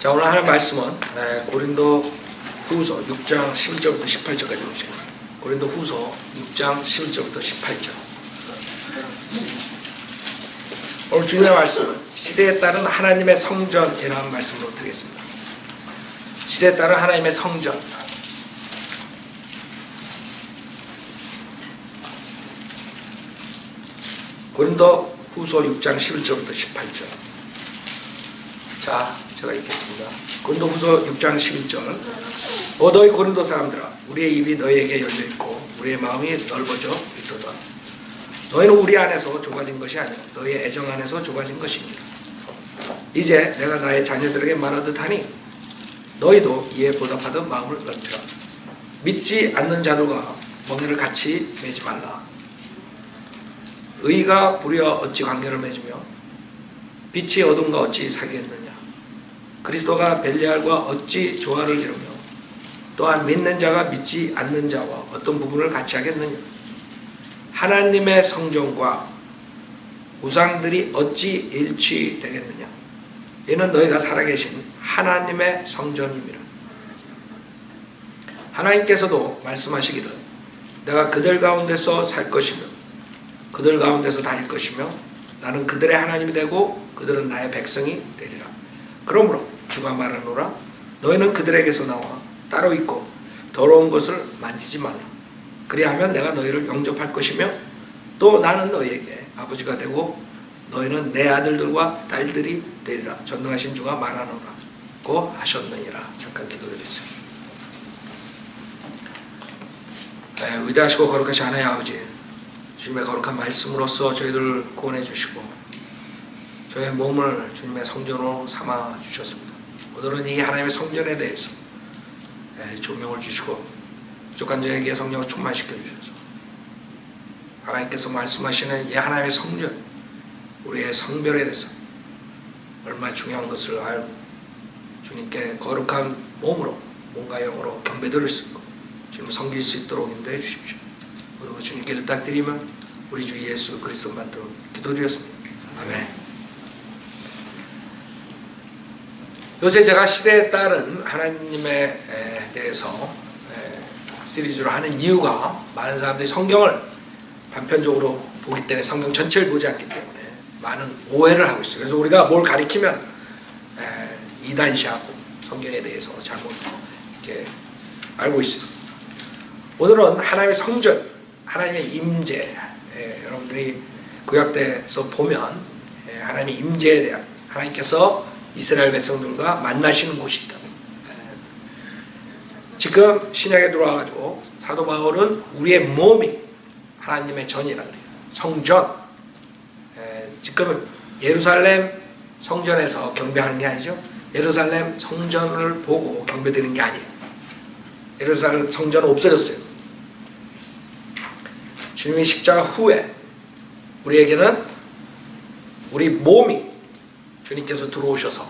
자, 오늘 하는 말씀은 고린도 후서 6장 11절부터 18절까지 보시겠습니다. 고린도 후서 6장 11절부터 18절. 오늘 주님의 말씀은 시대에 따른 하나님의 성전이라는 말씀으로 드리겠습니다. 시대에 따른 하나님의 성전. 고린도 후서 6장 11절부터 18절. 자, 제가 읽겠습니다. 고린도 후서 6장 11절. 너희 고린도 사람들아, 우리의 입이 너희에게 열려있고 우리의 마음이 넓어져 있도다. 너희는 우리 안에서 좁아진 것이 아니라 너희의 애정 안에서 좁아진 것이니라. 이제 내가 나의 자녀들에게 말하듯 하니 너희도 이에 보답하듯 마음을 넓히라. 믿지 않는 자들과 멍에를 같이 매지 말라. 의가 불의와 어찌 관계를 맺으며 빛이 어둠과 어찌 사귀겠느냐. 그리스도가 벨리알과 어찌 조화를 이루며 또한 믿는 자가 믿지 않는 자와 어떤 부분을 같이 하겠느냐. 하나님의 성전과 우상들이 어찌 일치되겠느냐. 이는 너희가 살아계신 하나님의 성전임이라. 하나님께서도 말씀하시기를 내가 그들 가운데서 살 것이며 그들 가운데서 다닐 것이며 나는 그들의 하나님이 되고 그들은 나의 백성이 되리라. 그러므로 주가 말하노라. 너희는 그들에게서 나와 따로 있고 더러운 것을 만지지 말라. 그리하면 내가 너희를 영접할 것이며 또 나는 너희에게 아버지가 되고 너희는 내 아들들과 딸들이 되리라. 전능하신 주가 말하노라고 하셨느니라. 잠깐 기도드리겠습니다. 위대하시고 거룩하신 하나님 아버지, 주님의 거룩한 말씀으로써 저희들을 구원해 주시고 저의 몸을 주님의 성전으로 삼아 주셨습니다. 오늘은 이 하나님의 성전에 대해서 조명을 주시고 부족한 저에게 성령을 충만시켜 주셔서 하나님께서 말씀하시는 이 하나님의 성전, 우리의 성별에 대해서 얼마나 중요한 것을 알고 주님께 거룩한 몸으로 몸과 영으로 경배드릴 수 있고 주님을 섬길 수 있도록 인도해 주십시오. 오늘 주님께 부탁드리면 우리 주 예수 그리스도 만들어 기도드렸습니다. 아멘. 요새 제가 시대에 따른 하나님에 대해서 시리즈로 하는 이유가 많은 사람들이 성경을 단편적으로 보기 때문에 성경 전체를 보지 않기 때문에 많은 오해를 하고 있어요. 그래서 우리가 뭘 가리키면 이단시하고 성경에 대해서 잘못 이렇게 알고 있어요. 오늘은 하나님의 성전, 하나님의 임재, 여러분들이 구약대에서 보면 하나님의 임재에 대한 하나님께서 이스라엘 백성들과 만나시는 곳이 있다. 지금 신약에 들어와가지고 사도 바울은 우리의 몸이 하나님의 전이라 그래요. 성전. 지금 예루살렘 성전에서 경배하는 게 아니죠. 예루살렘 성전을 보고 경배드리는 게 아니에요. 예루살렘 성전은 없어졌어요. 주님이 십자가 후에 우리에게는 우리 몸이 주님께서 들어오셔서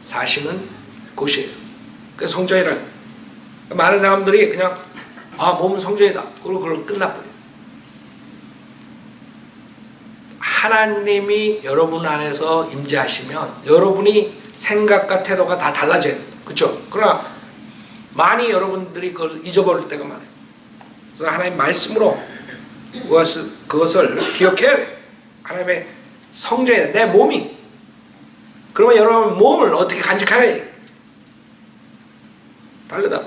사시는 곳이에요. 그게 성전이라는. 많은 사람들이 그냥 몸은 성전이다. 그리고 그걸 끝나버려요. 하나님이 여러분 안에서 임재하시면 여러분이 생각과 태도가 다 달라져야 돼요. 그렇죠? 그러나 많이 여러분들이 그걸 잊어버릴 때가 많아요. 그래서 하나님 말씀으로 그것을 기억해야 돼요. 하나님의 성전이다. 내 몸이. 그러면 여러분 몸을 어떻게 간직하냐? 다르다.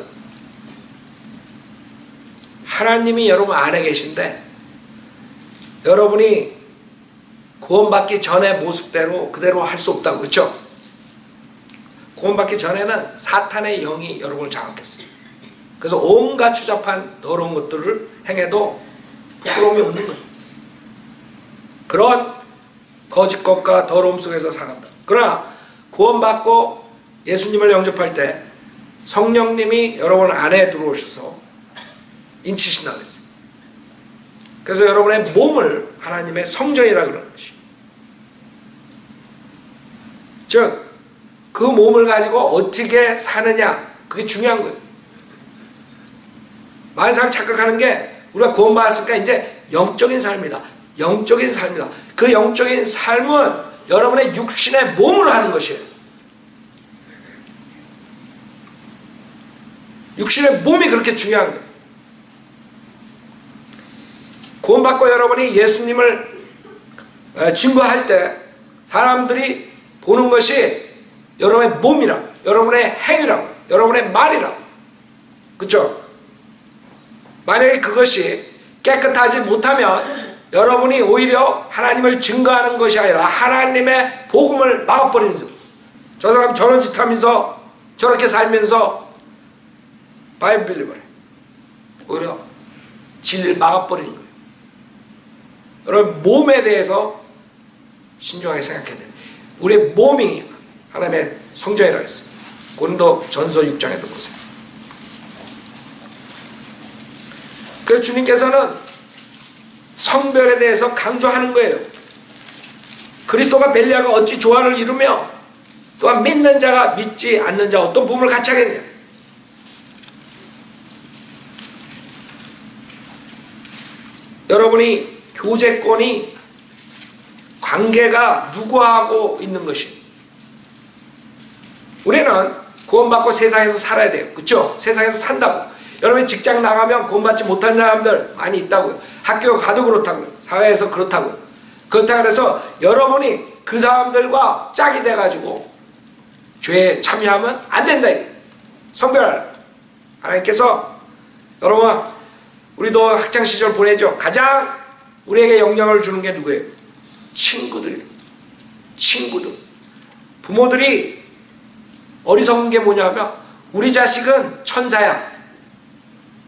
하나님이 여러분 안에 계신데 여러분이 구원받기 전의 모습대로 그대로 할 수 없다고. 그렇죠? 구원받기 전에는 사탄의 영이 여러분을 장악했어요. 그래서 온갖 추잡한 더러운 것들을 행해도 부끄러움이 없는 거예요. 그런 거짓것과 더러움 속에서 살았다. 그러나 구원받고 예수님을 영접할 때 성령님이 여러분 안에 들어오셔서 인치신다고 했어요. 그래서 여러분의 몸을 하나님의 성전이라 그러는 것이에요. 즉, 그 몸을 가지고 어떻게 사느냐, 그게 중요한 거예요. 많은 사람이 착각하는 게 우리가 구원받았으니까 이제 영적인 삶이다. 영적인 삶이다. 그 영적인 삶은 여러분의 육신의 몸으로 하는 것이에요. 육신의 몸이 그렇게 중요한 거예요. 구원받고 여러분이 예수님을 증거할 때 사람들이 보는 것이 여러분의 몸이라고, 여러분의 행위라고, 여러분의 말이라고. 그렇죠? 만약에 그것이 깨끗하지 못하면 여러분이 오히려 하나님을 증거하는 것이 아니라 하나님의 복음을 막아버리는 거죠. 저 사람 저런 짓 하면서 저렇게 살면서 바이블 빌리버래. 오히려 진리를 막아버리는 거예요. 여러분 몸에 대해서 신중하게 생각해야 돼요. 우리의 몸이 하나님의 성전이라고 했어요. 고린도전서 6장에도 보세요. 그래서 주님께서는 성별에 대해서 강조하는 거예요. 그리스도가 벨리아가 어찌 조화를 이루며 또한 믿는 자가 믿지 않는 자 어떤 부분을 같이 하겠냐. 여러분이 교제권이 관계가 누구하고 있는 것이, 우리는 구원받고 세상에서 살아야 돼요. 그렇죠? 세상에서 산다고. 여러분이 직장 나가면 구원받지 못한 사람들 많이 있다고요. 학교 가도 그렇다고요. 사회에서 그렇다고요. 그렇다고 해서 여러분이 그 사람들과 짝이 돼가지고 죄에 참여하면 안 된다. 성별 하나님께서 여러분 우리도 학창시절 보내죠. 가장 우리에게 영향을 주는 게 누구예요? 친구들이에요. 친구들. 부모들이 어리석은 게 뭐냐면 우리 자식은 천사야.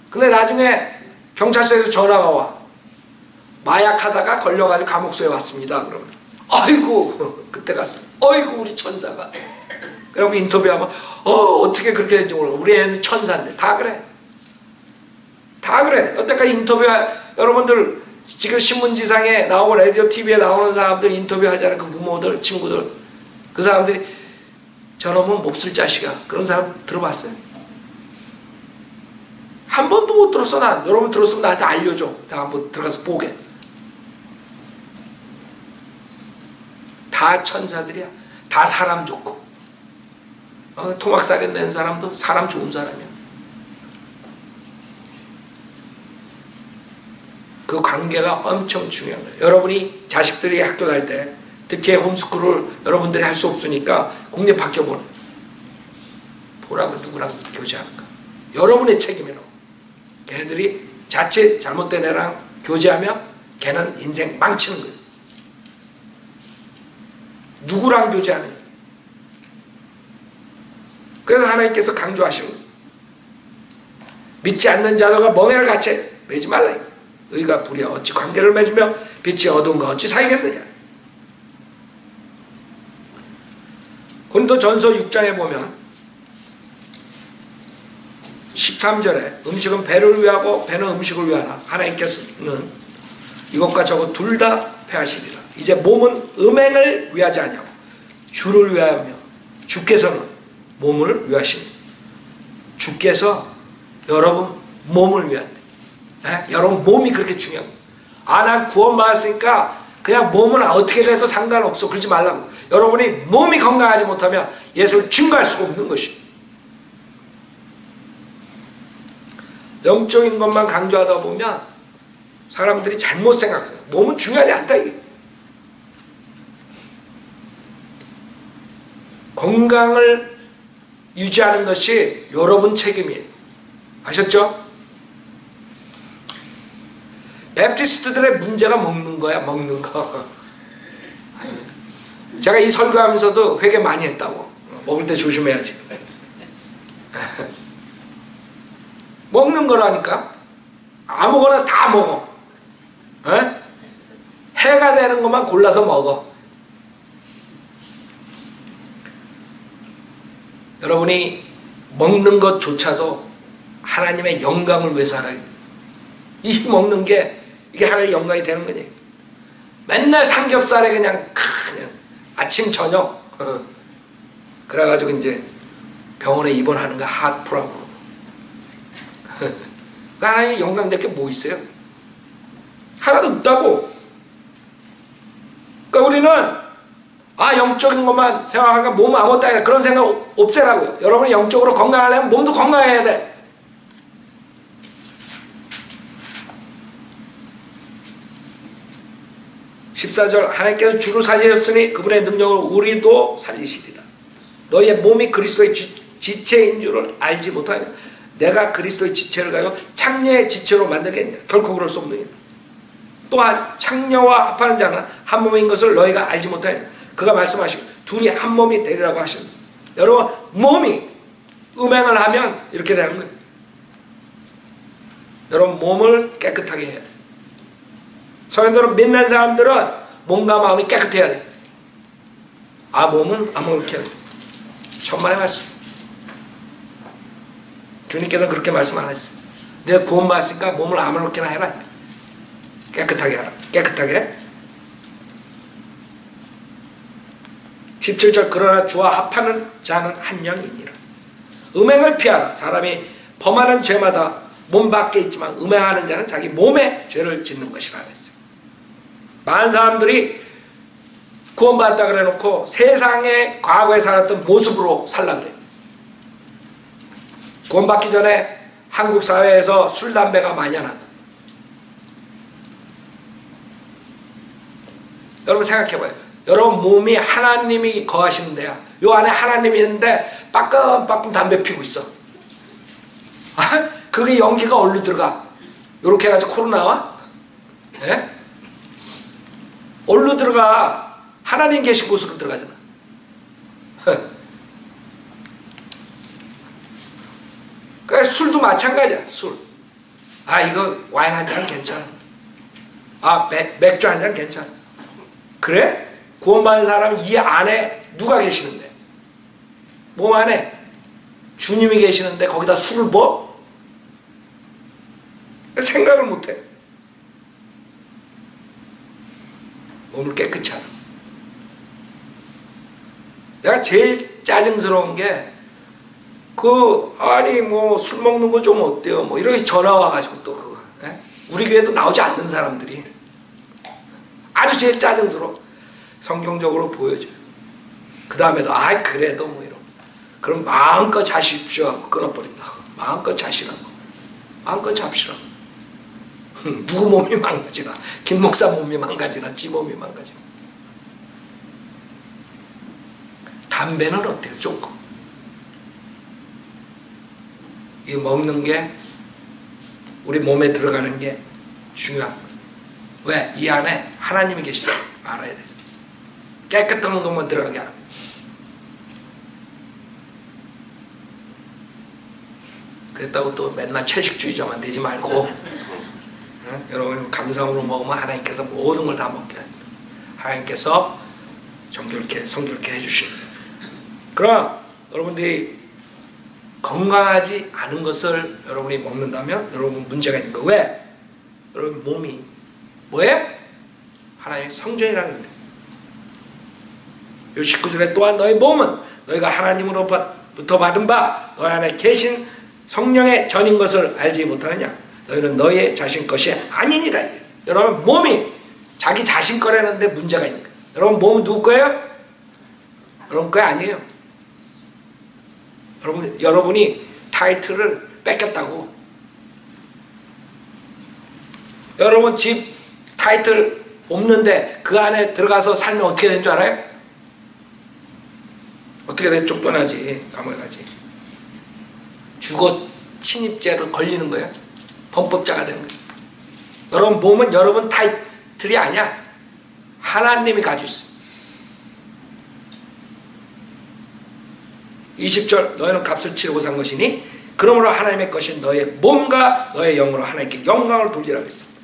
근데 나중에 경찰서에서 전화가 와. 마약하다가 걸려가지고 감옥소에 왔습니다. 그러면 아이고 그때 가서 아이고 우리 천사가. 그러면 인터뷰하면 어떻게 그렇게 된지 모르고 우리 애는 천사인데. 다 그래. 다 그래. 여태까지 여러분들 지금 신문지상에 나오고 라디오 TV에 나오는 사람들 인터뷰하잖아요. 그 부모들 친구들. 그 사람들이 저놈은 몹쓸 자식아. 그런 사람 들어봤어요? 한 번도 못 들었어. 난. 여러분 들었으면 나한테 알려줘. 내가 한번 들어가서 보게. 다 천사들이야. 다 사람 좋고. 토막살이 낸 사람도 사람 좋은 사람이야. 그 관계가 엄청 중요한 거예요. 여러분이 자식들이 학교 갈 때 특히 홈스쿨을 여러분들이 할 수 없으니까 공립학교 보라고 누구랑 교제하는가. 여러분의 책임이라고. 걔네들이 자칫 잘못된 애랑 교제하면 걔는 인생 망치는 거예요. 누구랑 교제하느냐. 그래서 하나님께서 강조하시는 거예요. 믿지 않는 자들과 멍에를 같이 매지 말라. 의가 불이야 어찌 관계를 맺으며 빛이 어두운가 어찌 사이겠느냐. 고린도전서 6장에 보면 13절에 음식은 배를 위하고 배는 음식을 위하나 하나님께서는 이것과 저것 둘 다 패하시리라. 이제 몸은 음행을 위하지 아니하고 주를 위하며 주께서는 몸을 위하십니다. 주께서 여러분 몸을 위한대. 여러분 몸이 그렇게 중요합니다. 난 구원받았으니까 그냥 몸은 어떻게 해도 상관없어. 그러지 말라고. 여러분이 몸이 건강하지 못하면 예수를 증거할 수가 없는 것이. 영적인 것만 강조하다 보면 사람들이 잘못 생각해요. 몸은 중요하지 않다 이게. 건강을 유지하는 것이 여러분 책임이에요. 아셨죠? 베프티스트들의 문제가 먹는 거야. 먹는 거. 제가 이 설교하면서도 회개 많이 했다고. 먹을 때 조심해야지. 먹는 거라니까. 아무거나 다 먹어. 해가 되는 것만 골라서 먹어. 여러분이 먹는 것조차도 하나님의 영광을 위해서 하라. 이 먹는 게 이게 하나님의 영광이 되는 거니. 맨날 삼겹살에 그냥 아침 저녁 그래가지고 이제 병원에 입원하는 거 하트프라고. 하나님의 영광 될 게 뭐 있어요? 하나도 없다고. 그러니까 우리는 영적인 것만 생각하니까 몸은 아무것도 아니라 그런 생각 없애라고요. 여러분이 영적으로 건강하려면 몸도 건강해야 돼. 14절 하나님께서 주를 살리셨으니 그분의 능력을 우리도 살리시리라. 너희의 몸이 그리스도의 지체인 줄을 알지 못하냐. 내가 그리스도의 지체를 가지고 창녀의 지체로 만들겠냐. 결코 그럴 수 없느니라. 또한 창녀와 합하는 자는 한 몸인 것을 너희가 알지 못하냐. 그가 말씀하시고 둘이 한 몸이 되리라고 하셨다. 여러분 몸이 음행을 하면 이렇게 되는 거예요. 여러분 몸을 깨끗하게 해야 돼요. 성도들은 믿는 사람들은 몸과 마음이 깨끗해야 돼요. 몸은 아무렇게 해야 돼요. 천만의 말씀. 주님께서는 그렇게 말씀 안 했어요. 내가 구원받았으니까 몸을 아무렇게나 해라. 깨끗하게 하라. 깨끗하게. 17절 그러나 주와 합하는 자는 한 영이니라. 음행을 피하라. 사람이 범하는 죄마다 몸 밖에 있지만 음행하는 자는 자기 몸에 죄를 짓는 것이라 했어요. 많은 사람들이 구원받았다 그래 놓고 세상에 과거에 살았던 모습으로 살라 그래요. 구원받기 전에 한국 사회에서 술, 담배가 만연한다. 여러분 생각해봐요. 여러분 몸이 하나님이 거하시는 데야. 요 안에 하나님이 있는데 빠끔빠끔 담배 피고 있어. 그게 연기가 어디로 들어가? 요렇게 해가지고 코로 나와? 예? 어디로 들어가? 하나님 계신 곳으로 들어가잖아. 그래 술도 마찬가지야. 술. 이거 와인 한 잔 괜찮아. 맥주 한 잔 괜찮아. 그래? 구원받은 사람은 이 안에 누가 계시는데? 몸 안에 주님이 계시는데 거기다 술을 뭐? 생각을 못해. 몸을 깨끗이 하라. 내가 제일 짜증스러운 게 술 먹는 거 좀 어때요? 이렇게 전화 와가지고 또 그거. 우리 교회도 나오지 않는 사람들이 아주 제일 짜증스러워. 성경적으로 보여줘요. 그 다음에도 그래도 이런. 그럼 마음껏 자십시오 하고 끊어버린다. 마음껏 자시라고. 마음껏 잡시라고. 누구 몸이 망가지나. 김 목사 몸이 망가지나. 지 몸이 망가지나. 담배는 어때요? 조금. 이 먹는 게 우리 몸에 들어가는 게 중요한 거예요. 왜? 이 안에 하나님이 계시다 알아야 돼. 깨끗한 것만 들어가게 하라. 그랬다고 또 맨날 채식주의자만 되지 말고 여러분 감사함으로 먹으면 하나님께서 모든 걸 다 먹게 합니다. 하나님께서 성결케 해주십니다. 그럼 여러분들이 건강하지 않은 것을 여러분이 먹는다면 여러분 문제가 있는 거예요. 왜? 여러분 몸이 뭐예요? 하나님의 성전이라는 거예요. 요 19절에 또한 너희 몸은 너희가 하나님으로부터 받은 바 너희 안에 계신 성령의 전인 것을 알지 못하느냐. 너희는 너희의 자신 것이 아니니라. 여러분 몸이 자기 자신 거라는데 문제가 있는 거예요. 여러분 몸은 누구 거예요? 여러분 거 아니에요. 여러분이 타이틀을 뺏겼다고. 여러분 집 타이틀 없는데 그 안에 들어가서 살면 어떻게 되는 줄 알아요? 어떻게 돼? 쫓겨나지. 감옥에 가지. 주거 침입죄로 걸리는 거예요. 범법자가 되는 거예요. 여러분 몸은 여러분 타이틀이 아니야. 하나님이 가지고 있어요. 20절 너희는 값을 치르고 산 것이니 그러므로 하나님의 것인 너의 몸과 너의 영으로 하나님께 영광을 돌리라고 했습니다.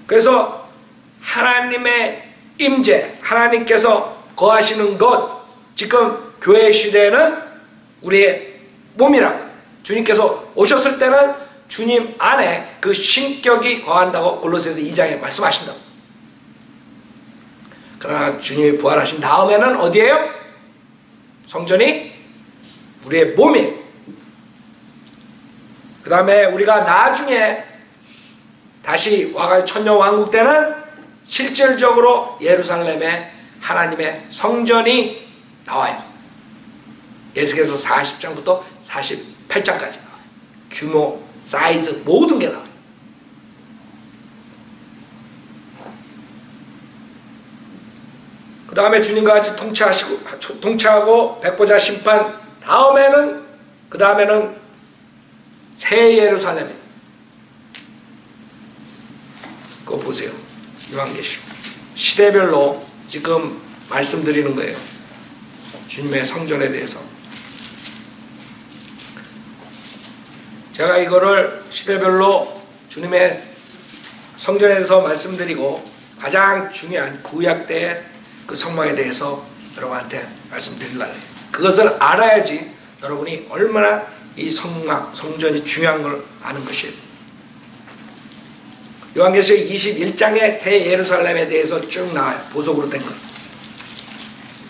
그래서 하나님의 임재, 하나님께서 거하시는 것, 지금 교회 시대에는 우리의 몸이라고. 주님께서 오셨을 때는 주님 안에 그 신격이 거한다고 골로새서 2장에 말씀하신다고. 그러나 주님이 부활하신 다음에는 어디예요? 성전이 우리의 몸이에요. 그 다음에 우리가 나중에 다시 와가지고 천년왕국 때는 실질적으로 예루살렘에 하나님의 성전이 나와요. 에스겔서 40장부터 48장까지 나와요. 규모, 사이즈 모든 게 나와요. 그 다음에 주님과 같이 통치하고 백보자 심판 다음에는 그 다음에는 새 예루살렘. 그거 보세요. 요한계시록 시대별로 지금 말씀드리는 거예요. 주님의 성전에 대해서. 제가 이거를 시대별로 주님의 성전에서 말씀드리고 가장 중요한 구약 때의 그 성막에 대해서 여러분한테 말씀드리려고 해요. 그것을 알아야지 여러분이 얼마나 이 성막, 성전이 중요한 걸 아는 것이에요. 요한계시록 21장에 새 예루살렘에 대해서 쭉 나와요. 보석으로 된 것.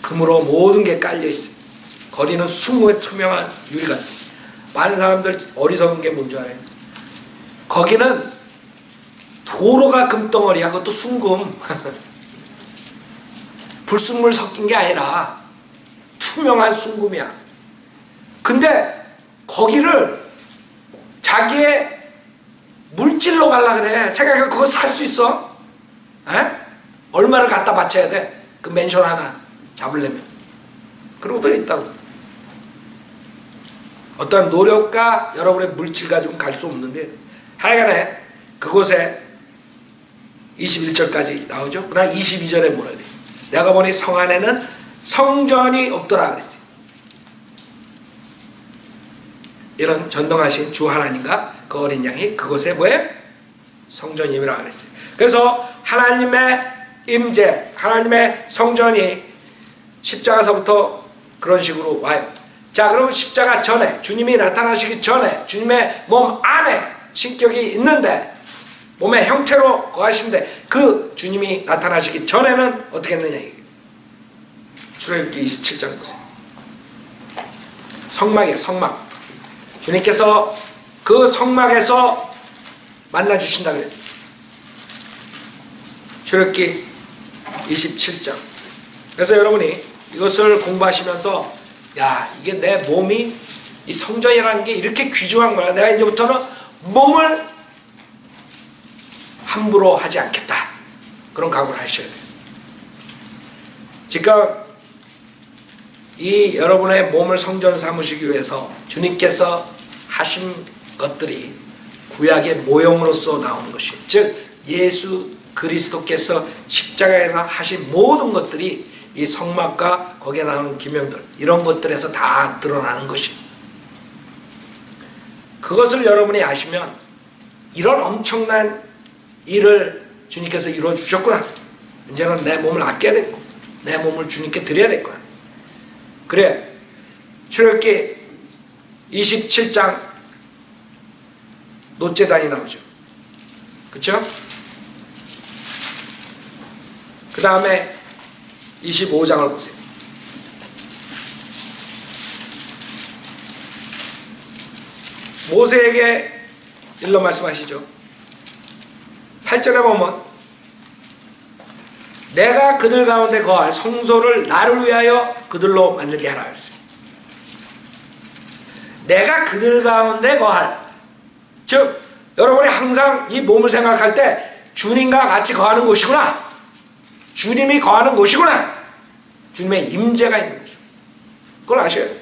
금으로 모든 게 깔려있어요. 거리는 20의 투명한 유리가. 많은 사람들 어리석은 게 뭔지 알아요? 거기는 도로가 금덩어리야. 그것도 순금. 불순물 섞인 게 아니라 투명한 순금이야. 근데 거기를 자기의 물질로 갈라 그래. 생각해. 그거 살 수 있어? 에? 얼마를 갖다 바쳐야 돼? 그 맨션 하나 잡으려면. 그런 것들이 있다고. 어떤 노력과 여러분의 물질 가지고는 갈 수 없는데 하여간에 그곳에 21절까지 나오죠. 그다음 22절에 뭐라 그래요? 내가 보니 성 안에는 성전이 없더라 그랬어요. 이런 전능하신 주 하나님과 그 어린 양이 그곳에 뭐예요? 성전임이라고 그랬어요. 그래서 하나님의 임재, 하나님의 성전이 십자가서부터 그런 식으로 와요. 자, 그러면 십자가 전에, 주님이 나타나시기 전에 주님의 몸 안에 신격이 있는데 몸의 형태로 거하신데 그 주님이 나타나시기 전에는 어떻게 했느냐 이게. 출애굽기 27장 보세요. 성막이에요. 성막. 주님께서 그 성막에서 만나주신다고 했어요. 출애굽기 27장. 그래서 여러분이 이것을 공부하시면서 야, 이게 내 몸이 이 성전이라는 게 이렇게 귀중한 거야. 내가 이제부터는 몸을 함부로 하지 않겠다. 그런 각오를 하셔야 돼요. 지금 이 여러분의 몸을 성전 삼으시기 위해서 주님께서 하신 것들이 구약의 모형으로서 나오는 것이에요. 즉 예수 그리스도께서 십자가에서 하신 모든 것들이 이 성막과 거기에 나오는 기명들 이런 것들에서 다 드러나는 것이에요. 그것을 여러분이 아시면 이런 엄청난 일을 주님께서 이루어 주셨구나. 이제는 내 몸을 아껴야 되고 내 몸을 주님께 드려야 될 거야. 그래. 출애굽기 27장 놋제단이 나오죠. 그쵸? 그 다음에 25장을 보세요. 모세에게 일러 말씀하시죠. 8절에 보면 내가 그들 가운데 거할 성소를 나를 위하여 그들로 만들게 하라 했어요. 내가 그들 가운데 거할, 즉 여러분이 항상 이 몸을 생각할 때 주님과 같이 거하는 곳이구나. 주님이 거하는 곳이구나. 주님의 임재가 있는 곳이고 그걸 아셔야 돼요.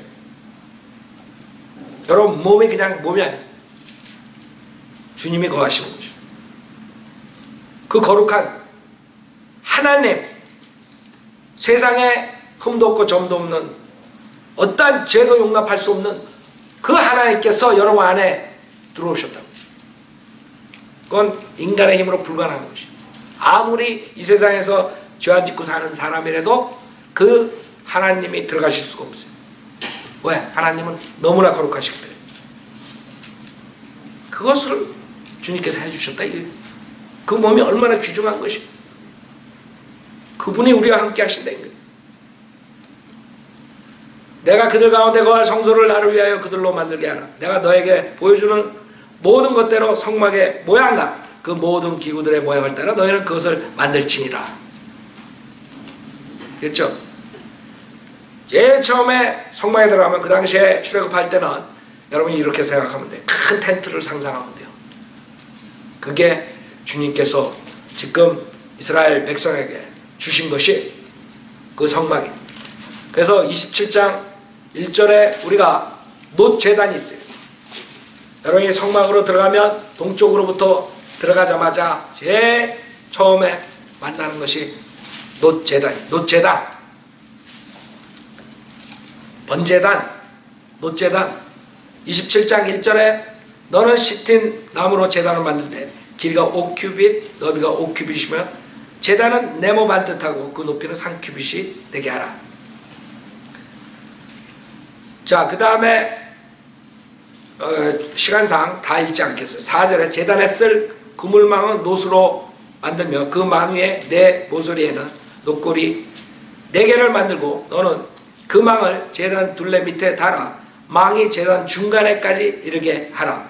여러분 몸이 그냥 몸이 아니에요. 주님이 거하시는 곳이에요. 그 거룩한 하나님, 세상에 흠도 없고 점도 없는 어떠한 죄도 용납할 수 없는 그 하나님께서 여러분 안에 들어오셨다고. 그건 인간의 힘으로 불가능한 것이에요. 아무리 이 세상에서 죄 안 짓고 사는 사람이라도 그 하나님이 들어가실 수가 없어요. 왜? 하나님은 너무나 거룩하시기 때문에. 그것을 주님께서 해주셨다. 그 몸이 얼마나 귀중한 것이. 그분이 우리와 함께 하신다. 내가 그들 가운데 거할 성소를 나를 위하여 그들로 만들게 하라. 내가 너에게 보여주는 모든 것대로 성막의 모양과 그 모든 기구들의 모양을 따라 너희는 그것을 만들지니라. 그렇죠? 제일 처음에 성막에 들어가면 그 당시에 출애굽할 때는 여러분이 이렇게 생각하면 돼요. 큰 텐트를 상상하면 돼요. 그게 주님께서 지금 이스라엘 백성에게 주신 것이 그 성막이. 그래서 27장 1절에 우리가 놋제단이 있어요. 여러분이 성막으로 들어가면 동쪽으로부터 들어가자마자 제일 처음에 만나는 것이 놋제단, 번제단, 놋제단. 27장 1절에 너는 시틴 나무로 제단을 만들 때 길이가 5규빗, 너비가 5규빗이며 제단은 네모 반듯하고 그 높이는 3규빗이 되게 하라. 자, 그 다음에 시간상 다 읽지 않겠어요. 4절에 제단에 쓸 그물망은 놋으로 만들며 그 망 위에 네 모서리에는 놋고리 4개를 만들고 너는 그 망을 제단 둘레 밑에 달아 망이 제단 중간에까지 이르게 하라.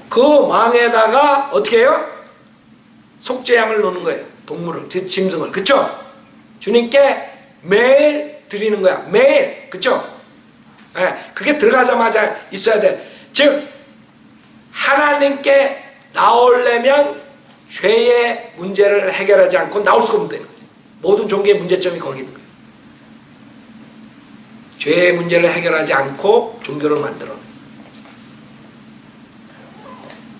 그 망에다가 어떻게 해요? 속죄양을 놓는 거예요. 동물을, 짐승을. 그쵸? 주님께 매일 드리는 거야. 매일. 그쵸? 네, 그게 들어가자마자 있어야 돼. 즉 하나님께 나오려면 죄의 문제를 해결하지 않고 나올 수가 없는 거예요. 모든 종교의 문제점이 거기 있는 거예요. 죄의 문제를 해결하지 않고 종교를 만들어.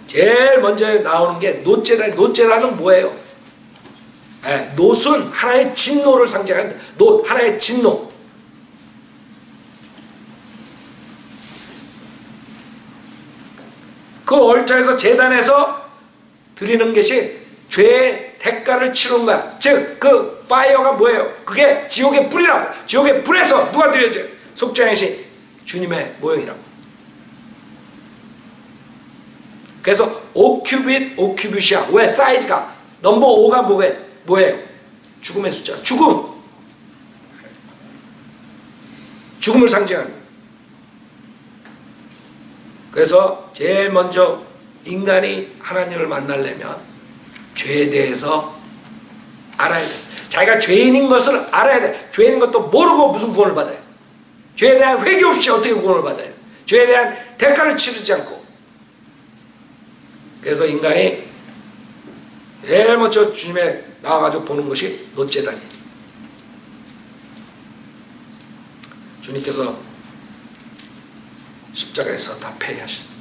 제일 먼저 나오는 게 놋제단. 놋제단은 뭐예요? 네, 놋은 하나의 진노를 상징하는 놋, 하나의 진노. 그 얼터에서 제단에서 드리는 것이 죄의 대가를 치르는 거야. 즉, 그 파이어가 뭐예요? 그게 지옥의 불이라고. 지옥의 불에서 누가 드려져요? 속죄양이신 주님의 모형이라고. 그래서 5규빗이야. 왜? 사이즈가. 넘버 5가 뭐예요? 죽음의 숫자. 죽음을 상징하는 거예요. 그래서 제일 먼저 인간이 하나님을 만나려면 죄에 대해서 알아야 돼. 자기가 죄인인 것을 알아야 돼. 죄인인 것도 모르고 무슨 구원을 받아요? 죄에 대한 회개 없이 어떻게 구원을 받아요? 죄에 대한 대가를 치르지 않고. 그래서 인간이 제일 먼저 주님에 나와가지고 보는 것이 놋제단이에요. 주님께서 십자가에서 다 폐하셨어요.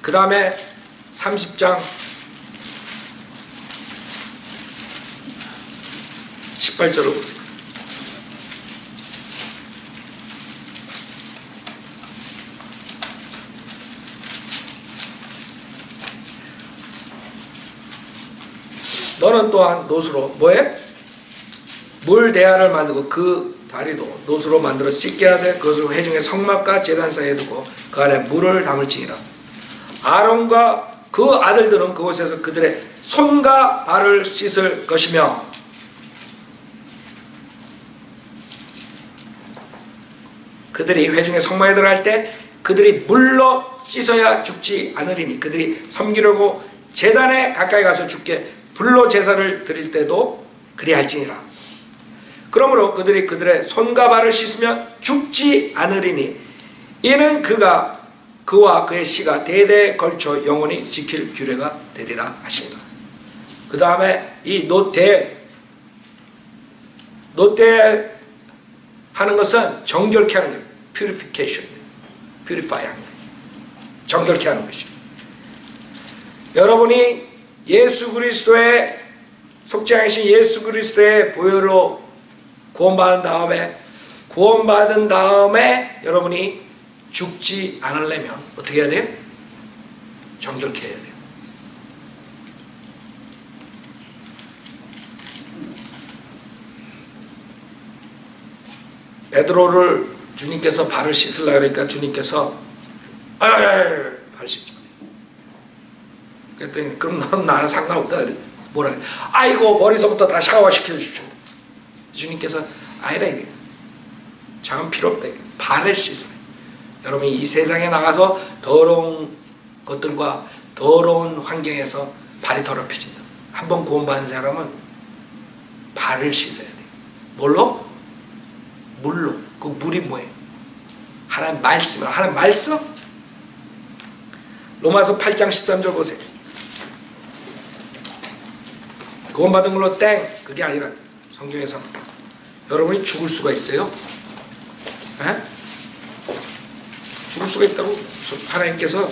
그 다음에 30장 18절을 보세요. 너는 또한 놋으로 뭐해? 물 대야를 만들고 그 다리도 놋으로 만들어 씻게 하되 그것을 회중의 성막과 제단 사이에 두고 그 안에 물을 담을지니라. 아론과 그 아들들은 그곳에서 그들의 손과 발을 씻을 것이며 그들이 회중의 성막에 들어갈 때 그들이 물로 씻어야 죽지 않으리니 그들이 섬기려고 제단에 가까이 가서 주께 불로 제사를 드릴 때도 그리할지니라. 그러므로 그들이 그들의 손과 발을 씻으면 죽지 않으리니 이는 그와 그의 씨가 대대에 걸쳐 영원히 지킬 규례가 되리라 하시니라. 그 다음에 이 놋대 하는 것은 정결케 하는 거예요. purification, purify 하는 거예요. 정결케 하는 것이죠. 여러분이 예수 그리스도의 속죄하신 예수 그리스도의 보혈로 구원받은 다음에 여러분이 죽지 않으려면 어떻게 해야 돼요? 정결케 해야 돼요. 베드로를 주님께서 발을 씻으려고 그러니까 주님께서 발 씻지 마. 그랬더니 그럼 너는 나는 상관없다. 뭐라 그래? 아이고 머리서부터 다 샤워시켜 주십시오. 주님께서 아니라 이게 장은 필요 없다. 발을 씻으라. 여러분이 이 세상에 나가서 더러운 것들과 더러운 환경에서 발이 더럽혀진다. 한번 구원받은 사람은 발을 씻어야 돼. 뭘로? 물로. 그 물이 뭐예요? 하나님 말씀. 하나님 말씀? 로마서 8장 13절 보세요. 구원받은 걸로 땡 그게 아니라 성경에서 여러분이 죽을 수가 있어요? 에? 죽을 수가 있다고 하나님께서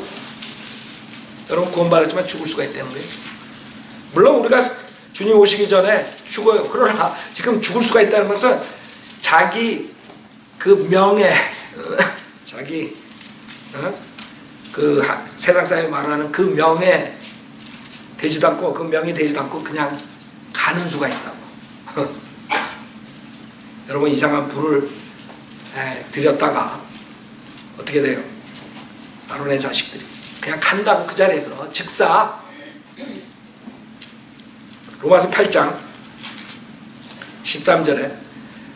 여러분 구원받았지만 죽을 수가 있다는 거예요. 물론 우리가 주님 오시기 전에 죽어요. 그러나 지금 죽을 수가 있다는 것은 자기 그 명예 자기 그 세상 사람이 말하는 그 명예 되지도 않고 그 명예 되지도 않고 그냥 가는 수가 있다고. 여러분 이상한 불을 들였다가 어떻게 돼요? 아론의 자식들이 그냥 간다고 그 자리에서 즉사. 로마서 8장 13절에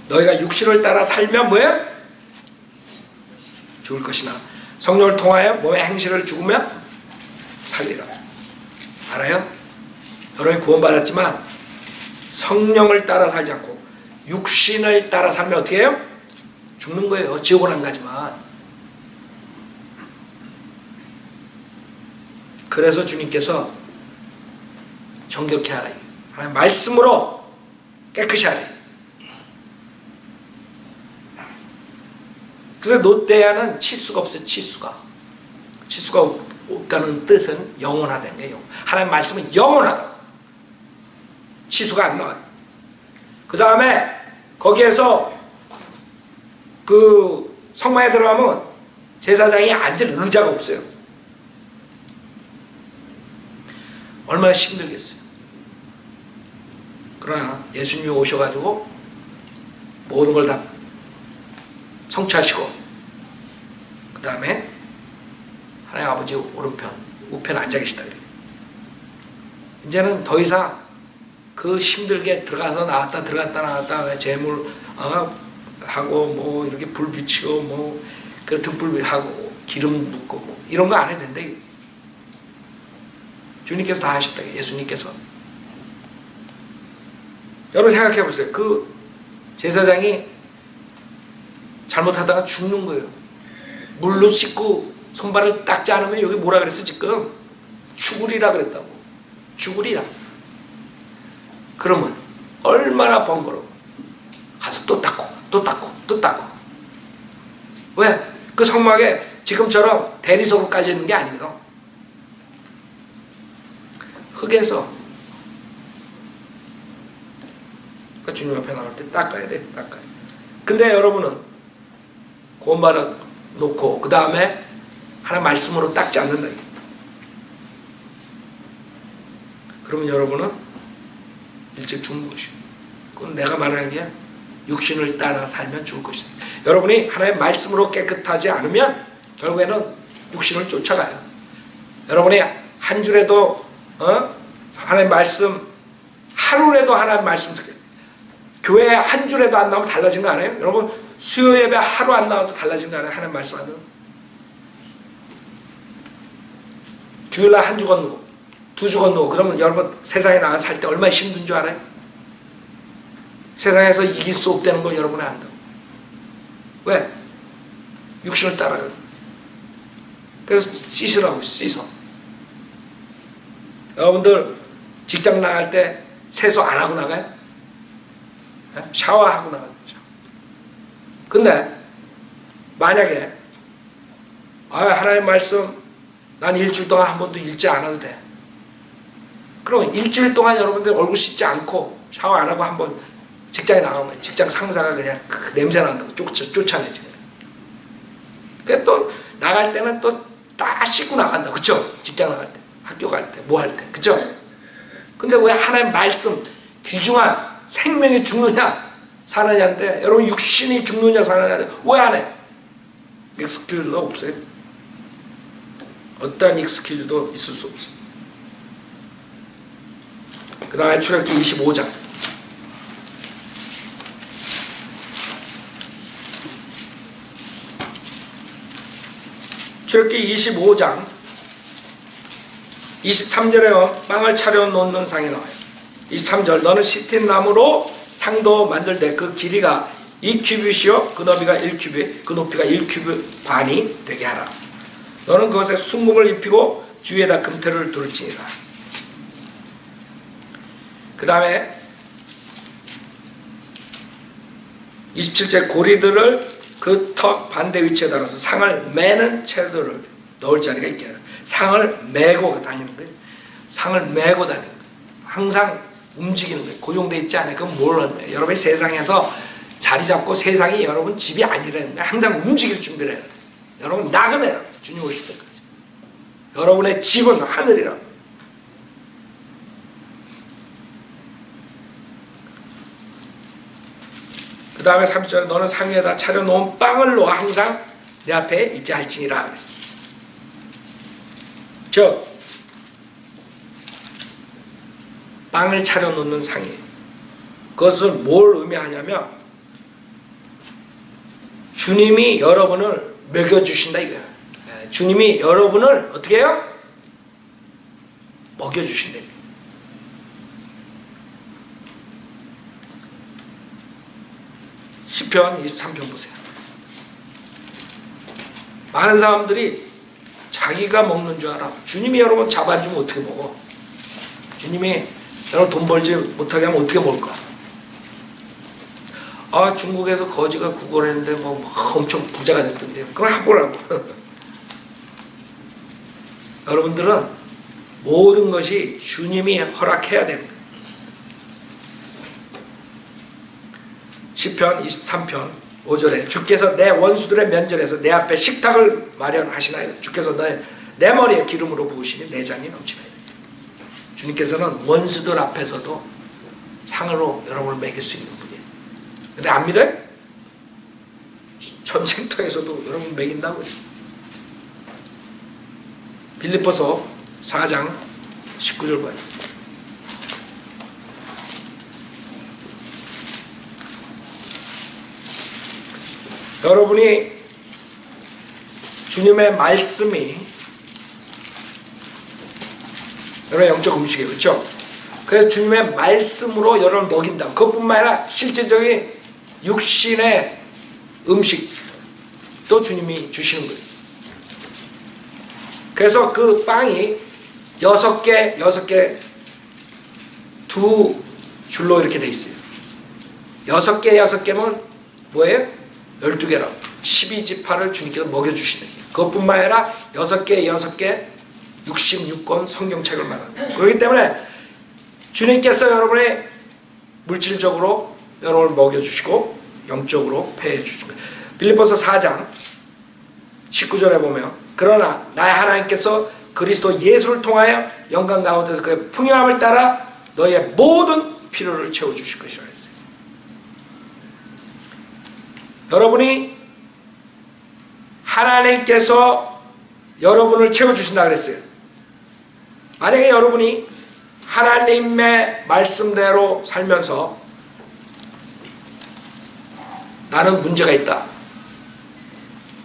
너희가 육신을 따라 살면 뭐예요? 죽을 것이나 성령을 통하여 몸의 행실을 죽으면 살리라. 알아요? 여러분이 구원받았지만 성령을 따라 살지 않고 육신을 따라 살면 어떻게 해요? 죽는 거예요. 지옥은 안 가지만. 그래서 주님께서 정결케 하라. 하나님 말씀으로 깨끗이 하라. 그래서 노대하는 치수가 없어요. 치수가 없다는 뜻은 영원하다는 거예요. 하나님 말씀은 영원하다. 치수가 안 나와요. 그 다음에 거기에서 그 성막에 들어가면 제사장이 앉을 의자가 없어요. 얼마나 힘들겠어요. 그러나 예수님이 오셔가지고 모든 걸 다 성취하시고 그 다음에 하나님 아버지 오른편 우편에 앉아 계시다 그래요. 이제는 더 이상 그 힘들게 들어가서 나왔다 들어갔다 나왔다 재물 하고 뭐 이렇게 불 비치고 뭐 그 등불 하고 기름 붓고 뭐 이런 거 안 해도 된다. 주님께서 다 하셨다. 예수님께서. 여러분 생각해 보세요. 그 제사장이 잘못하다가 죽는 거예요. 물로 씻고 손발을 닦지 않으면 여기 뭐라 그랬어 지금? 죽으리라 그랬다고. 죽으리라. 그러면 얼마나 번거로워. 가서 또 닦고 또 닦고 또 닦고. 왜? 그 성막에 지금처럼 대리석으로 깔려 있는 게 아니거든. 흙에서 그러니까 주님 앞에 나올 때 닦아야 돼. 닦아야. 근데 여러분은 구원받아 놓고 그 다음에 하나님 말씀으로 닦지 않는다. 그러면 여러분은 일찍 죽는 것이에요. 그건 내가 말하는 게 육신을 따라 살면 죽을 것이다. 여러분이 하나님의 말씀으로 깨끗하지 않으면 결국에는 육신을 쫓아가요. 여러분이 한 줄에도 하나님의 말씀 하루라도 하나님의 말씀 교회 한 줄에도 안 나오면 달라진 거 아니에요? 여러분 수요 예배 하루 안 나와도 달라진 거 아니에요? 하나님 말씀 하면 주일날 한 주 건너고 두 주 건너고 그러면 여러분 세상에 나가서 살 때 얼마나 힘든 줄 알아요? 세상에서 이길 수 없다는 걸 여러분이 안다고. 왜? 육신을 따라가요. 그래서 씻으라고 씻어. 여러분들 직장 나갈 때 세수 안 하고 나가요? 샤워하고 나가요. 근데 만약에 하나님 말씀 난 일주일 동안 한 번도 읽지 않아도 돼. 그러면 일주일 동안 여러분들 얼굴 씻지 않고 샤워 안 하고 한번 직장에 나가면 직장 상사가 그냥 그 냄새 난다고 쫓아내지. 그래 또 나갈 때는 또 다 씻고 나간다. 그쵸? 직장 나갈 때, 학교 갈 때, 뭐 할 때. 그쵸? 근데 왜 하나님 말씀 귀중한 생명이 죽느냐 사느냐인데 여러분 육신이 죽느냐 사느냐인데 왜 안 해? 익스큐즈가 없어요. 어떠한 익스큐즈도 있을 수 없어요. 그 다음에 출애굽기 25장 출애굽기 25장 23절에 빵을 차려 놓는 상이 나와요. 23절 너는 시틴 나무로 상도 만들 때 그 길이가 2규빗이요 그 너비가 1규빗 그 높이가 1규빗 반이 되게 하라. 너는 그것에 순금을 입히고 주위에다 금태를 두를지니라. 그 다음에 27째 고리들을 그 턱 반대 위치에 달아서 상을 매는 채들을 넣을 자리가 있게 하라. 상을 메고 다니는 거예요. 상을 메고 다니는 거예요. 항상 움직이는 거예요. 고정되어 있지 않아요. 그건 뭘 하는 거예요? 여러분이 세상에서 자리 잡고 세상이 여러분 집이 아니라는 거예요. 항상 움직일 준비를 해야 돼요. 여러분 나그네라. 주님 오실 때까지. 여러분의 집은 하늘이라. 그 다음에 30절에 너는 상 위에다 차려놓은 빵을 놓아 항상 내 앞에 있게 할지니라 그랬어요. 즉 빵을 차려놓는 상이에요. 그것은 뭘 의미하냐면 주님이 여러분을 먹여주신다 이거예요. 주님이 여러분을 어떻게 해요? 먹여주신다. 시편 23편 보세요. 많은 사람들이 자기가 먹는 줄 알아. 주님이 여러분 잡아주면 어떻게 먹어? 주님이 여러분 돈 벌지 못하게 하면 어떻게 먹을까? 아, 중국에서 거지가 구걸했는데 뭐 엄청 부자가 됐던데요. 그럼 해보라고. 여러분들은 모든 것이 주님이 허락해야 됩니다. 시편 23편 5절에 주께서 내 원수들의 면전에서 내 앞에 식탁을 마련하시나이다. 주께서 내 머리에 기름으로 부으시니 내 잔이 넘치나이다. 주님께서는 원수들 앞에서도 상으로 여러분을 먹일 수 있는 분이에요. 근데 안 믿어요? 전쟁터에서도 여러분 먹인다고요. 빌립보서 4장 19절 봐요. 여러분이 주님의 말씀이 여러분 영적 음식이에요. 그렇죠? 그래서 주님의 말씀으로 여러분을 먹인다. 그것뿐만 아니라 실제적인 육신의 음식도 주님이 주시는 거예요. 그래서 그 빵이 6개 두 줄로 이렇게 돼 있어요. 6개면 뭐예요? 12개라고. 12지파를 주님께서 먹여주시는 거예요. 그것뿐만 아니라 6개 66권 성경책을 말합니다. 그렇기 때문에 주님께서 여러분의 물질적으로 여러분을 먹여주시고 영적으로 폐해 주신 거예요. 빌립보서 4장 19절에 보면 그러나 나의 하나님께서 그리스도 예수를 통하여 영광 가운데서 그의 풍요함을 따라 너의 모든 필요를 채워주실 것이라 했어요. 여러분이 하나님께서 여러분을 채워주신다 그랬어요. 만약에 여러분이 하나님의 말씀대로 살면서 나는 문제가 있다.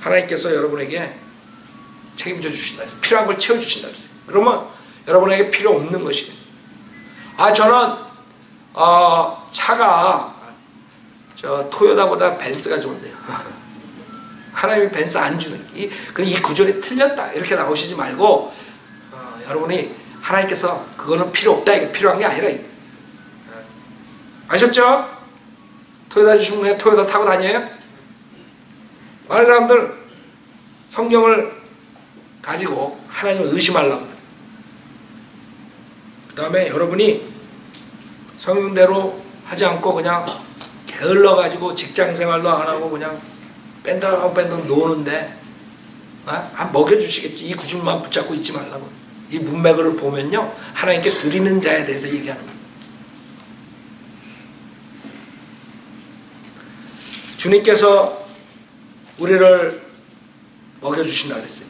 하나님께서 여러분에게 책임져 주신다. 필요한 걸 채워주신다. 그러면 여러분에게 필요 없는 것이에요. 아, 저는 차가 토요타보다 벤츠가 좋은데요. 하나님이 벤츠 안 주는 이 구절이 틀렸다. 이렇게 나오시지 말고 여러분이 하나님께서 그거는 필요 없다. 이게 필요한 게 아니라 아셨죠? 토요타 주시면 그냥 토요타 타고 다녀요? 많은 사람들 성경을 가지고 하나님을 의심하려고. 그 다음에 여러분이 성경대로 하지 않고 그냥 게을러가지고 직장생활도 안 하고 그냥 뺀덕뺀덕 노는데 먹여주시겠지. 이 구줄만 붙잡고 있지 말라고. 이 문맥을 보면요 하나님께 드리는 자에 대해서 얘기하는 거예요. 주님께서 우리를 먹여주신다 그랬어요.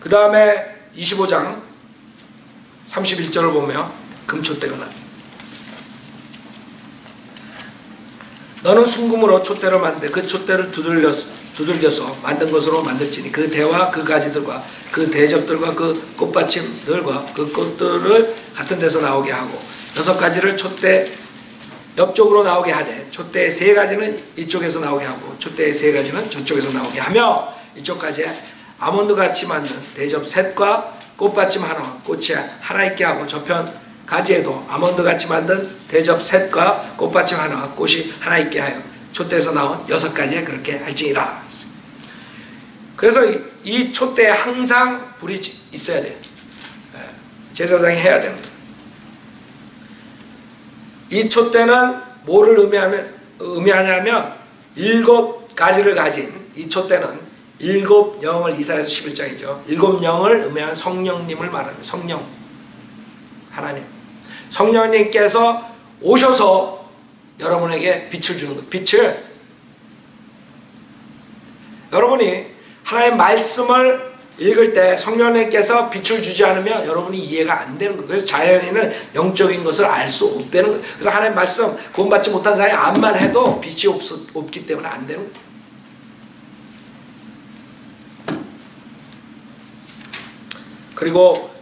그 다음에 25장 31절을 보면 금촛대가 나. 너는 순금으로 촛대를 만들 그 촛대를 두들겨서 만든 것으로 만들지니 그 대와 그 가지들과 그 대접들과 그 꽃받침들과 그 꽃들을 같은 데서 나오게 하고 6가지를 촛대 옆쪽으로 나오게 하되 촛대의 3가지는 이쪽에서 나오게 하고 촛대의 3가지는 저쪽에서 나오게 하며 이쪽까지 아몬드같이 만든 대접 셋과 꽃받침 하나와 꽃이 하나 있게 하고 저편 가지에도 아몬드같이 만든 대접 셋과 꽃받침 하나와 꽃이 하나 있게 하여 촛대에서 나온 6가지에 그렇게 할지니라. 그래서 이 촛대에 항상 불이 있어야 돼요. 제사장이 해야 되는 거예요. 이 촛대는 뭐를 의미하냐면 7가지를 가진 이 촛대는 7영을 이사야서 11장이죠. 7영을 의미하는 성령님을 말하는 성령 하나님. 성령님께서 오셔서 여러분에게 빛을 주는 거예요. 빛을 여러분이 하나님의 말씀을 읽을 때 성령님께서 빛을 주지 않으면 여러분이 이해가 안 되는 거예요. 그래서 자연인은 영적인 것을 알 수 없다는 거예요. 그래서 하나님의 말씀 구원받지 못한 사람이 암만 해도 빛이 없기 때문에 안 되는 거예요. 그리고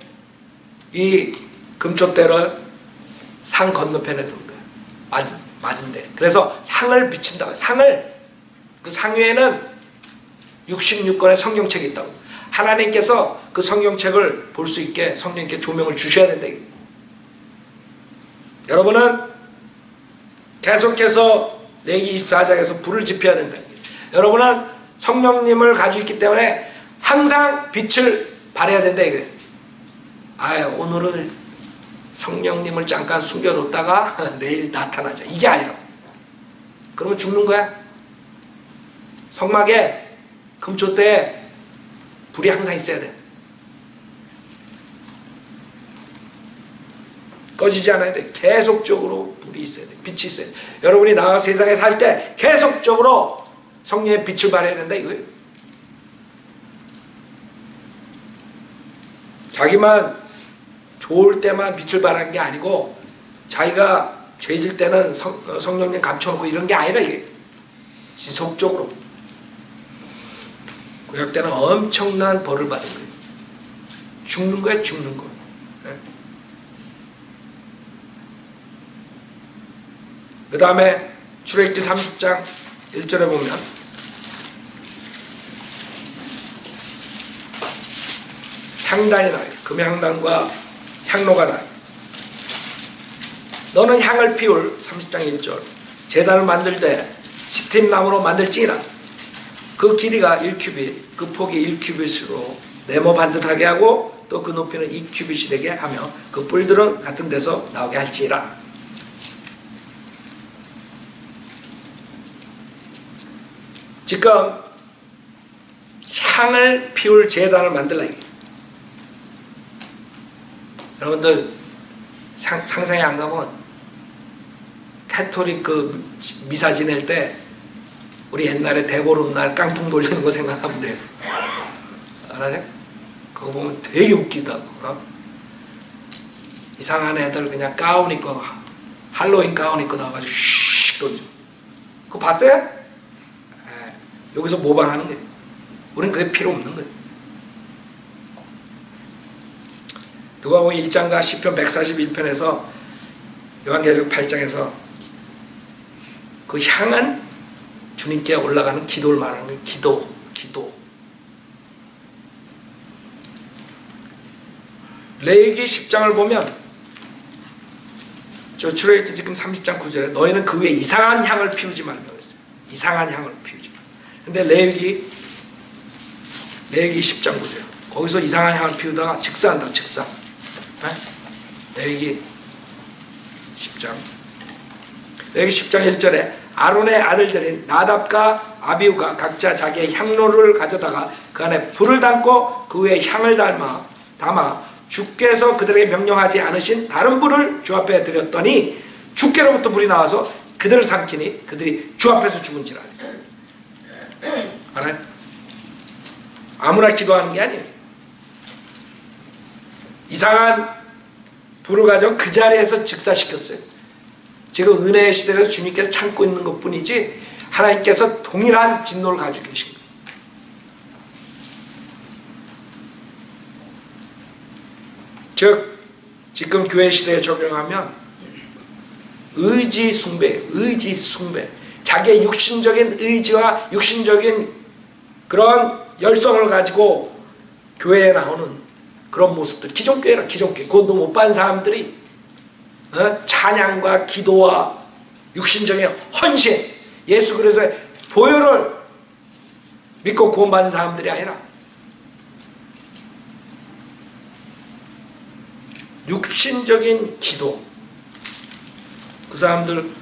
이 금촛대를 상 건너편에 두는 거예요. 맞은 데. 그래서 상을 비친다. 그 상 위에는 66권의 성경책이 있다고. 하나님께서 그 성경책을 볼 수 있게 성령님께 조명을 주셔야 된다. 여러분은 계속해서 레위기 24장에서 불을 지펴야 된다. 여러분은 성령님을 가지고 있기 때문에 항상 빛을 발해야 된다 이거예요. 오늘은 성령님을 잠깐 숨겨뒀다가 내일 나타나자. 이게 아니라. 그러면 죽는 거야. 성막에 금촛대에 불이 항상 있어야 돼. 꺼지지 않아야 돼. 계속적으로 불이 있어야 돼. 빛이 있어야 돼. 여러분이 나와 세상에 살 때 계속적으로 성령의 빛을 발해야 된다 이거예요. 자기만 좋을 때만 빛을 발하는 게 아니고 자기가 죄질 때는 성령님 감춰놓고 이런 게 아니라 이게 지속적으로. 구약 때는 엄청난 벌을 받은 거예요. 죽는 거야, 죽는 거. 네? 그 다음에 출애굽기 30장 1절에 보면 향단이 나요. 금향단과 향로가 나요. 너는 향을 피울 30장 1절 제단을 만들 때 시팀나무로 만들지니라. 그 길이가 1큐빗, 그 폭이 1큐빗으로 네모 반듯하게 하고 또 그 높이는 2큐빗이 되게 하며 그 뿔들은 같은 데서 나오게 할지니라. 지금 향을 피울 제단을 만들라. 여러분들 상상이 안 가면 캐토릭 그 미사 지낼 때 우리 옛날에 대보름날 깡통 돌리는 거 생각하면 돼요. 알아요? 그거 보면 되게 웃기다고. 이상한 애들 그냥 가운 입고 할로윈 가운 입고 나와가지고 슉 던져. 그거 봤어요? 여기서 모방하는 거예요. 우리는 그게 필요 없는 거예요. 누가복음 1장과 시편 141편에서 요한계시록 8장에서 그 향은 주님께 올라가는 기도를 말하는 거예요. 기도. 레위기 10장을 보면 저 출애굽기 지금 30장 9절에 너희는 그 위에 이상한 향을 피우지 말라고 했어요. 이상한 향을 피우지 말라. 근데 레위기 10장 9절 거기서 이상한 향을 피우다가 즉사한다. 즉사. 레위기 10장 1절에 아론의 아들들인 나답과 아비후가 각자 자기의 향로를 가져다가 그 안에 불을 담고 그 위에 향을 담아 주께서 그들에게 명령하지 않으신 다른 불을 주 앞에 드렸더니 주께로부터 불이 나와서 그들을 삼키니 그들이 주 앞에서 죽은지라. 알아요? 아무나 기도하는 게 아니에요. 이상한 불을 가지고 그 자리에서 즉사시켰어요. 지금 은혜의 시대에서 주님께서 참고 있는 것뿐이지 하나님께서 동일한 진노를 가지고 계신 거예요. 즉 지금 교회 시대에 적용하면 의지 숭배. 자기의 육신적인 의지와 육신적인 그런 열성을 가지고 교회에 나오는 그런 모습들, 기존교회라 기존교회, 구원도 못 받은 사람들이 찬양과 기도와 육신적인 헌신, 예수 그리스도의 보혈을 믿고 구원받은 사람들이 아니라 육신적인 기도, 그 사람들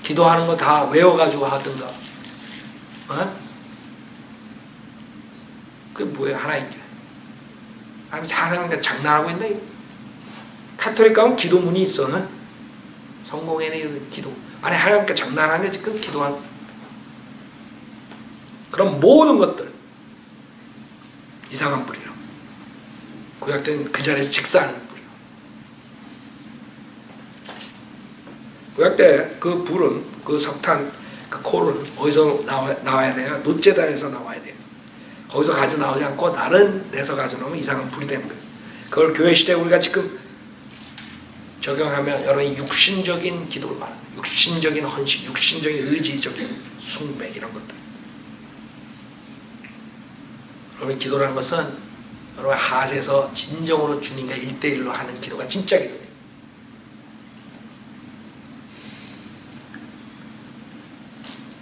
기도하는 거 다 외워가지고 하든가, 그게 뭐예요? 하나님께 하나님 잘하는 장난하고 있나? 카톨릭 가면 기도문이 있어. 성공회는 기도. 아니 하나님께 장난하네 지금 기도하는. 그럼 모든 것들 이상한 불이라. 구약 때는 그 자리에서 직사하는 불이야. 구약 때 그 불은, 그 석탄, 그 콜은 어디서 나와야 돼요? 노제단에서 나와야 돼요. 거기서 가져 나오지 않고 다른 데서 가져 나오면 이상한 불이 되는 거예요. 그걸 교회 시대에 우리가 지금 적용하면 여러분이 육신적인 기도를 말합니다. 육신적인 헌신, 육신적인 의지적인 숭배 이런 것들. 여러분 기도라는 것은 여러분 하세에서 진정으로 주님과 1대1로 하는 기도가 진짜 기도예요.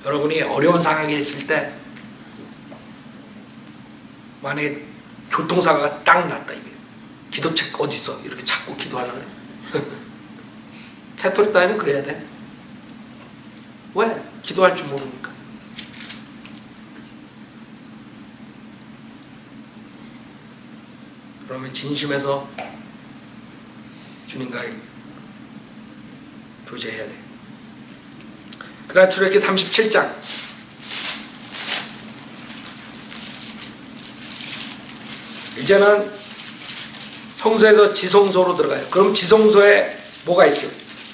여러분이 어려운 상황에 있을 때 만약에 교통사고가 딱 났다 이게 기도책 어디 있어? 이렇게 자꾸 기도하려고 그래. 캐톨릭 다니면 그래야 돼. 왜? 기도할 줄 모르니까. 그러면 진심에서 주님과 교제해야 돼. 그다음 출애굽기 37장. 이제는 성소에서 지성소로 들어가요. 그럼 지성소에 뭐가 있어요?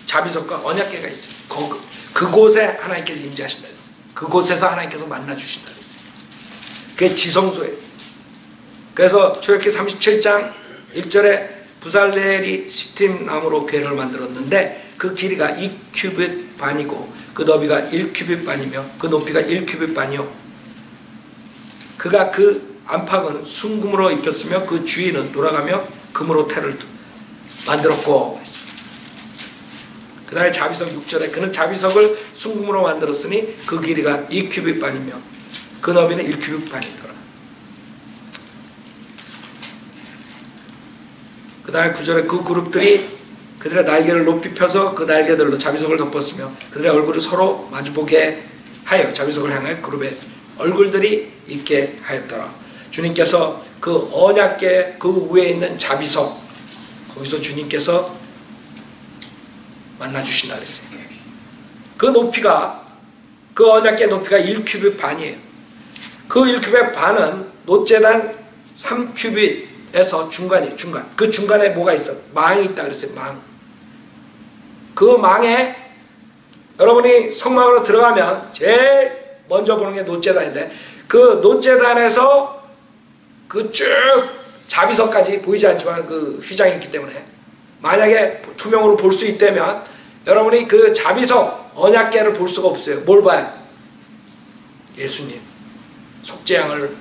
자비석과 언약궤가 있어요. 그곳에 하나님께서 임재하신다 그랬어요. 그곳에서 하나님께서 만나주신다 그랬어요. 그게 지성소예요. 그래서 출애굽기 37장 1절에 부살렐이 시팀 나무로 궤를 만들었는데 그 길이가 2규빗 반이고 그 너비가 1규빗 반이며 그 높이가 1규빗 반이요. 그가 그 안팎은 순금으로 입혔으며 그 주위는 돌아가며 금으로 태를 만들었고. 그 다음에 자비석 6절에 그는 자비석을 순금으로 만들었으니 그 길이가 2규빗 반이며 그 너비는 1규빗 반이더라. 그 다음에 9절에 그 그룹들이 그들의 날개를 높이 펴서 그 날개들로 자비석을 덮었으며 그들의 얼굴을 서로 마주보게 하여 자비석을 향해 그룹의 얼굴들이 있게 하였더라. 주님께서 그 언약궤 그 위에 있는 자비석 거기서 주님께서 만나주신다 그랬어요. 그 높이가 그 언약궤 높이가 1규빗 반이에요. 그 1규빗 반은 놋제단 3규빗에서 중간이에요. 중간. 그 중간에 뭐가 있어? 망이 있다 그랬어요. 망. 그 망에 여러분이 성막으로 들어가면 제일 먼저 보는 게 놋제단인데 그 놋제단에서 그 쭉 자비석까지 보이지 않지만 그 휘장이 있기 때문에 만약에 투명으로 볼 수 있다면 여러분이 그 자비석 언약궤를 볼 수가 없어요. 뭘 봐요? 예수님 속죄양을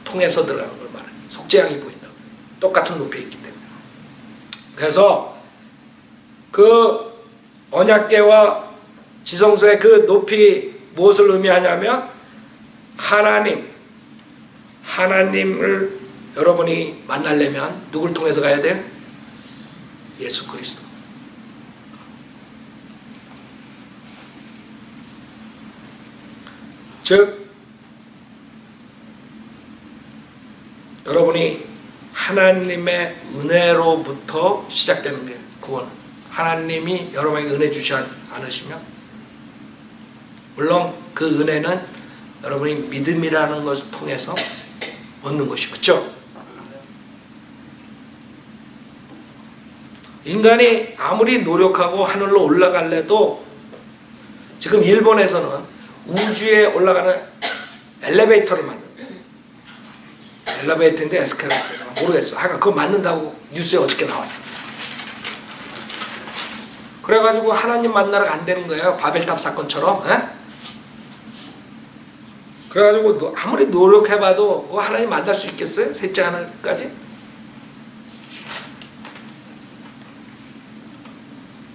통해서 들어가는 걸 말해요. 속죄양이 보인다고. 똑같은 높이에 있기 때문에. 그래서 그 언약궤와 지성소의 그 높이 무엇을 의미하냐면 하나님을 여러분이 만나려면 누굴 통해서 가야 돼요? 예수 그리스도. 즉 여러분이 하나님의 은혜로부터 시작되는 게 구원. 하나님이 여러분에게 은혜 주지 않으시면 물론 그 은혜는 여러분이 믿음이라는 것을 통해서 얻는 것이 그렇죠? 인간이 아무리 노력하고 하늘로 올라갈래도 지금 일본에서는 우주에 올라가는 엘리베이터를 만든대. 엘리베이터인데 에스컬레이터인가 모르겠어. 하여간 그거 만든다고 뉴스에 어저께 나왔어. 그래가지고 하나님 만나러 간다는 거예요. 바벨탑 사건처럼. 에? 그래가지고 아무리 노력해봐도 그거 하나님 만날 수 있겠어요? 셋째 하늘까지?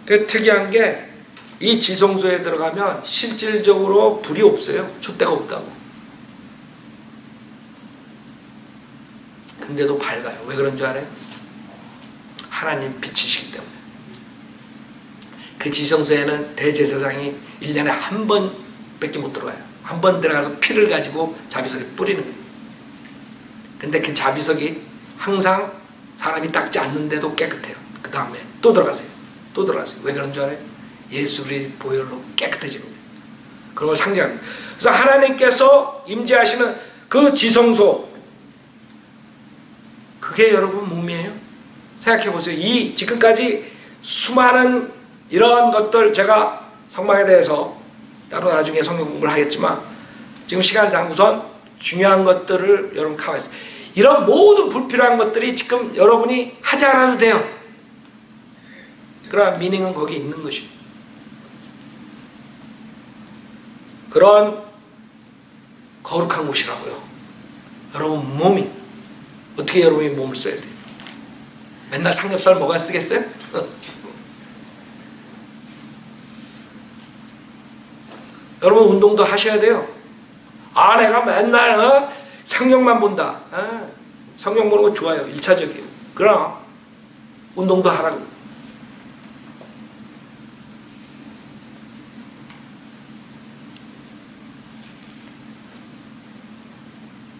그 특이한 게 이 지성소에 들어가면 실질적으로 불이 없어요. 촛대가 없다고. 근데도 밝아요. 왜 그런 줄 알아요? 하나님 빛이시기 때문에. 그 지성소에는 대제사장이 1년에 한 번밖에 못 들어가요. 한 번 들어가서 피를 가지고 자비석에 뿌리는 거예요. 근데 그 자비석이 항상 사람이 닦지 않는데도 깨끗해요. 그 다음에 또 들어가세요. 또 들어가세요. 왜 그런 줄 알아요? 예수 그리스도의 보혈로 깨끗해지는 거예요. 그런 걸 상징합니다. 그래서 하나님께서 임재하시는 그 지성소, 그게 여러분 몸이에요. 생각해 보세요. 이 지금까지 수많은 이러한 것들, 제가 성막에 대해서 따로 나중에 성경 공부를 하겠지만 지금 시간상 우선 중요한 것들을 여러분 가만있어요. 이런 모든 불필요한 것들이 지금 여러분이 하지 않아도 돼요. 그러나 미닝은 거기 있는 것입니다. 그런 거룩한 곳이라고요. 여러분 몸이 어떻게 여러분이 몸을 써야 돼요? 맨날 삼겹살 먹어야 쓰겠어요? 여러분 운동도 하셔야 돼요. 아, 내가 맨날 성경만 본다. 성경 보는 거 좋아요. 1차적이에요. 그러나 운동도 하라고.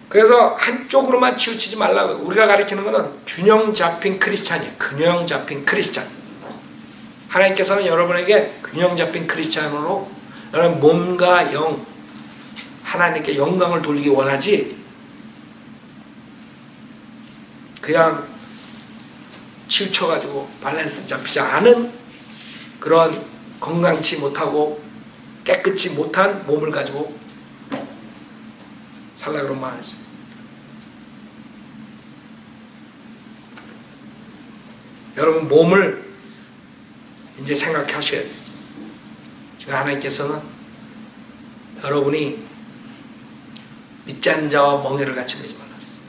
그래서 한쪽으로만 치우치지 말라고. 우리가 가리키는 것은 균형 잡힌 크리스찬이에요. 균형 잡힌 크리스찬. 하나님께서는 여러분에게 균형 잡힌 크리스찬으로 여러분 몸과 영, 하나님께 영광을 돌리기 원하지, 그냥 치우쳐가지고 밸런스 잡히지 않은 그런 건강치 못하고 깨끗이 못한 몸을 가지고 살라고 그런 말 안 했어요. 여러분 몸을 이제 생각하셔야 돼요. 지금 하나님께서는 여러분이 믿지 않는 자와 멍에를 같이 매지 말라 그랬어요.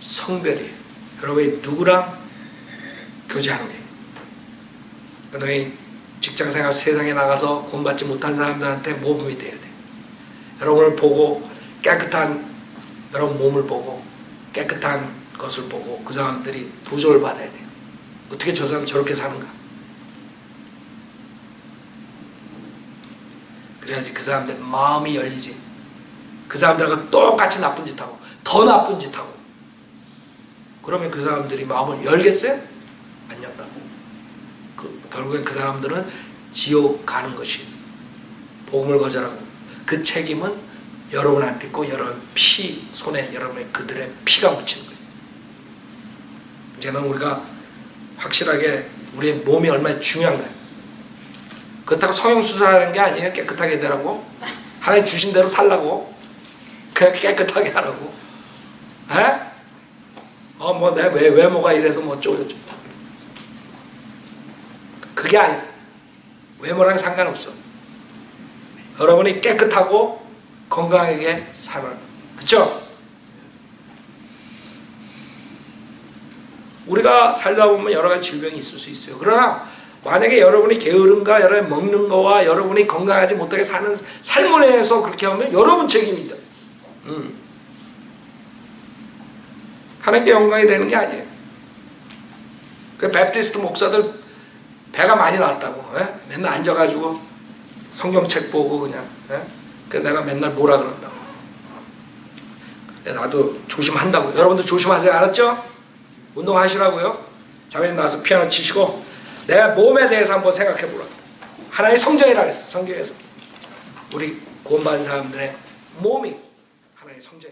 성별이에요. 여러분이 누구랑 교제하는 거예요. 여러분이 직장생활 세상에 나가서 구원받지 못한 사람들한테 모범이 돼야 돼요. 여러분을 보고 깨끗한 여러분 몸을 보고 깨끗한 것을 보고 그 사람들이 도전을 받아야 돼요. 어떻게 저 사람이 저렇게 사는가? 그래야지 그 사람들 마음이 열리지. 그 사람들하고 똑같이 나쁜 짓 하고 더 나쁜 짓 하고 그러면 그 사람들이 마음을 열겠어요? 안 연다고. 결국엔 그 사람들은 지옥 가는 것이 복음을 거절하고 그 책임은 여러분한테 있고 여러분 손에 여러분의 그들의 피가 묻히는 거예요. 이제는 우리가 확실하게 우리의 몸이 얼마나 중요한가요? 그렇다고 성형수술하는 게 아니에요. 깨끗하게 되라고. 하나님 주신 대로 살라고. 그냥 깨끗하게 하라고. 에? 뭐 내 외모가 이래서 뭐 어쩌고 저쩌고. 그게 아니에요. 외모랑 상관없어. 여러분이 깨끗하고 건강하게 살아라. 그렇죠? 우리가 살다 보면 여러 가지 질병이 있을 수 있어요. 그러나 만약에 여러분이 게으름과 여러분 먹는 거와 여러분이 건강하지 못하게 사는 삶을 해서 그렇게 하면 여러분 책임이죠. 하나님께 영광이 되는 게 아니에요. 그 베프티스트 목사들 배가 많이 났다고. 에? 맨날 앉아가지고 성경책 보고 그냥. 그 내가 맨날 뭐라 그런다고. 나도 조심한다고. 여러분도 조심하세요. 알았죠? 운동하시라고요. 자매님 나와서 피아노 치시고 내 몸에 대해서 한번 생각해 보라. 하나의 성전이라 했어. 성경에서. 우리 구원받은 사람들의 몸이 하나의 성전.